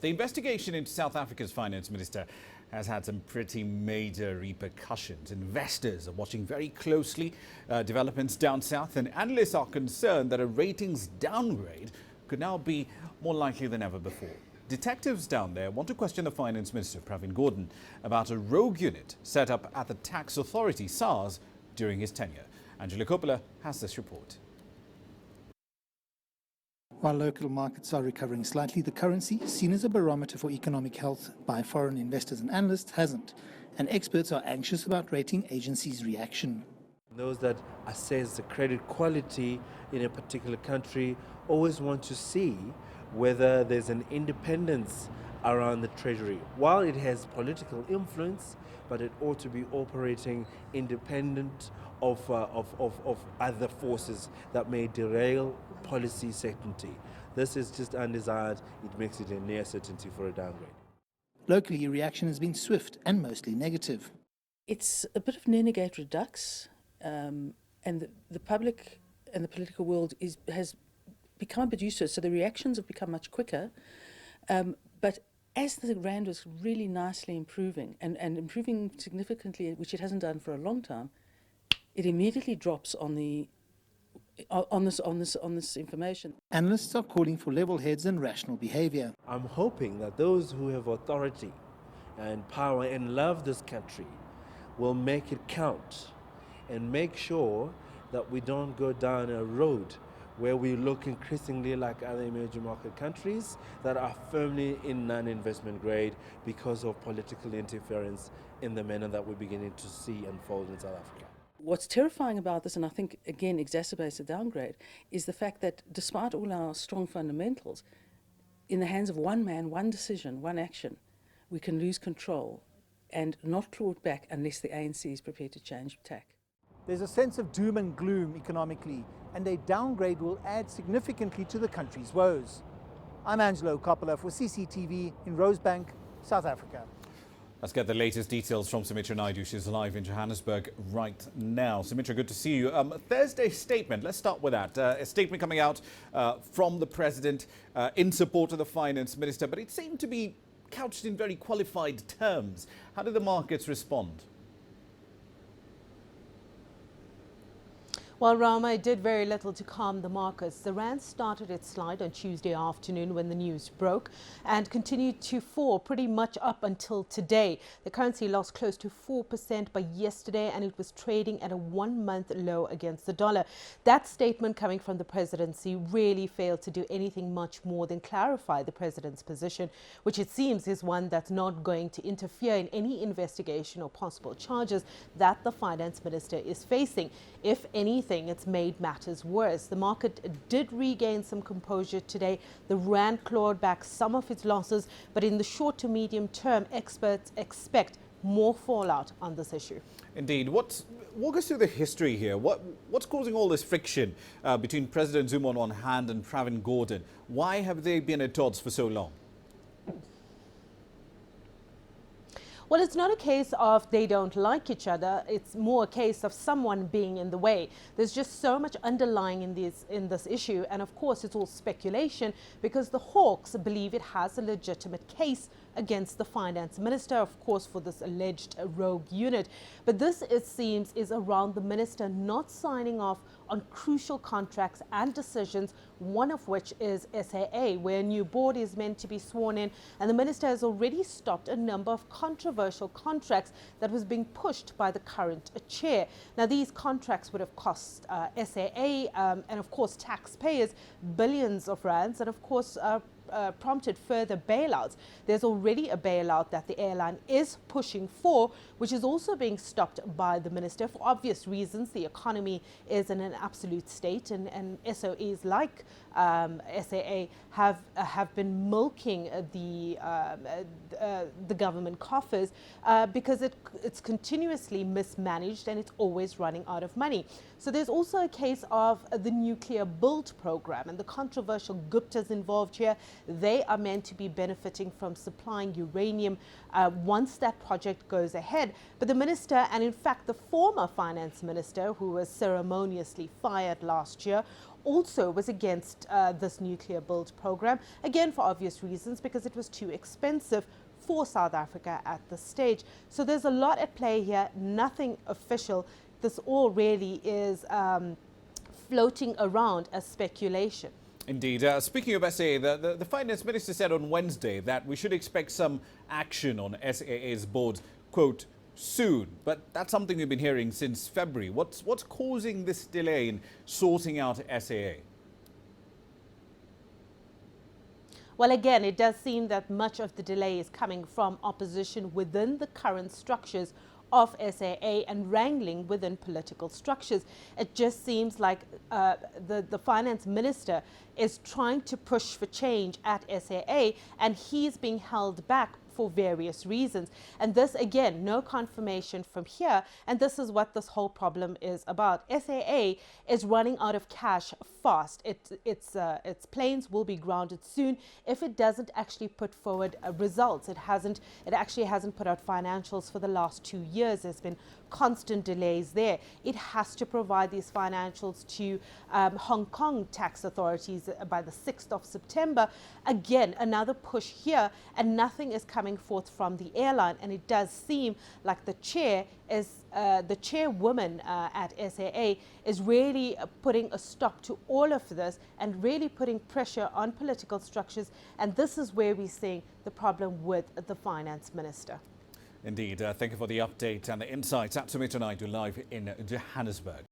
The investigation into South Africa's finance minister has had some pretty major repercussions. Investors are watching very closely developments down south, and analysts are concerned that a ratings downgrade could now be more likely than ever before. Detectives down there want to question the Finance Minister Pravin Gordin about a rogue unit set up at the tax authority, SARS, during his tenure. Angela Coppola has this report. While local markets are recovering slightly, the currency, seen as a barometer for economic health by foreign investors and analysts, hasn't. And experts are anxious about rating agencies' reaction. Those that assess the credit quality in a particular country always want to see whether there's an independence around the Treasury. While it has political influence, but it ought to be operating independent of other forces that may derail policy certainty. This is just undesired. It makes it a near certainty for a downgrade. Locally, reaction has been swift and mostly negative. It's a bit of nenegate redux, and the public and the political world has become a bit used to it, so the reactions have become much quicker. But as the rand was really nicely improving and improving significantly, which it hasn't done for a long time, it immediately drops on this information. Analysts are calling for level heads and rational behaviour. I'm hoping that those who have authority and power and love this country will make it count and make sure that we don't go down a road where we look increasingly like other emerging market countries that are firmly in non-investment grade because of political interference in the manner that we're beginning to see unfold in South Africa. What's terrifying about this, and I think again exacerbates the downgrade, is the fact that despite all our strong fundamentals, in the hands of one man, one decision, one action, we can lose control and not claw it back unless the ANC is prepared to change tack. There's a sense of doom and gloom economically, and a downgrade will add significantly to the country's woes. I'm Angelo Coppola for CCTV in Rosebank, South Africa. Let's get the latest details from Sumitra Naidu. She's live in Johannesburg right now. Sumitra, good to see you. Thursday's statement, let's start with that. A statement coming out from the President in support of the Finance Minister, but it seemed to be couched in very qualified terms. How did the markets respond? Well, Rama, it did very little to calm the markets. The rand started its slide on Tuesday afternoon when the news broke and continued to fall pretty much up until today. The currency lost close to 4% by yesterday, and it was trading at a one-month low against the dollar. That statement coming from the presidency really failed to do anything much more than clarify the president's position, which it seems is one that's not going to interfere in any investigation or possible charges that the finance minister is facing. If anything, it's made matters worse. The market did regain some composure today. The rand clawed back some of its losses, but in the short to medium term, experts expect more fallout on this issue. Indeed. Walk us through the history here. What's causing all this friction between President Zuma on one hand and Pravin Gordin? Why have they been at odds for so long? Well, it's not a case of they don't like each other. It's more a case of someone being in the way. There's just so much underlying in this issue. And of course, it's all speculation because the Hawks believe it has a legitimate case against the finance minister, of course, for this alleged rogue unit. But this, it seems, is around the minister not signing off on crucial contracts and decisions, one of which is SAA, where a new board is meant to be sworn in. And the minister has already stopped a number of controversial contracts that was being pushed by the current chair. Now, these contracts would have cost SAA and, of course, taxpayers billions of rands, and, of course, prompted further bailouts. There's already a bailout that the airline is pushing for, which is also being stopped by the minister for obvious reasons. The economy is in an absolute state, and SOEs like SAA have been milking the government coffers because it's continuously mismanaged and it's always running out of money. So there's also a case of the nuclear build program and the controversial Guptas involved here. They are meant to be benefiting from supplying uranium once that project goes ahead. But the minister, and in fact the former finance minister, who was ceremoniously fired last year, also was against this nuclear build program, again for obvious reasons, because it was too expensive for South Africa at this stage. So there's a lot at play here, nothing official. This all really is floating around as speculation. Indeed. Speaking of SAA, the Finance Minister said on Wednesday that we should expect some action on SAA's board, quote, soon. But that's something we've been hearing since February. What's causing this delay in sorting out SAA? Well, again, it does seem that much of the delay is coming from opposition within the current structures of SAA and wrangling within political structures. It just seems like the Finance Minister is trying to push for change at SAA, and he's being held back for various reasons. And this, again, no confirmation from here. And this is what this whole problem is about. SAA is running out of cash fast. Its planes will be grounded soon if it doesn't actually put forward results. It actually hasn't put out financials for the last 2 years. There's been constant delays there. It has to provide these financials to Hong Kong tax authorities by the 6th of September. Again, another push here, and nothing is coming forth from the airline. And it does seem like the chairwoman at SAA is really putting a stop to all of this and really putting pressure on political structures. And this is where we're seeing the problem with the Finance Minister. Indeed. Thank you for the update and the insights. At Sumitra Naidu live in Johannesburg.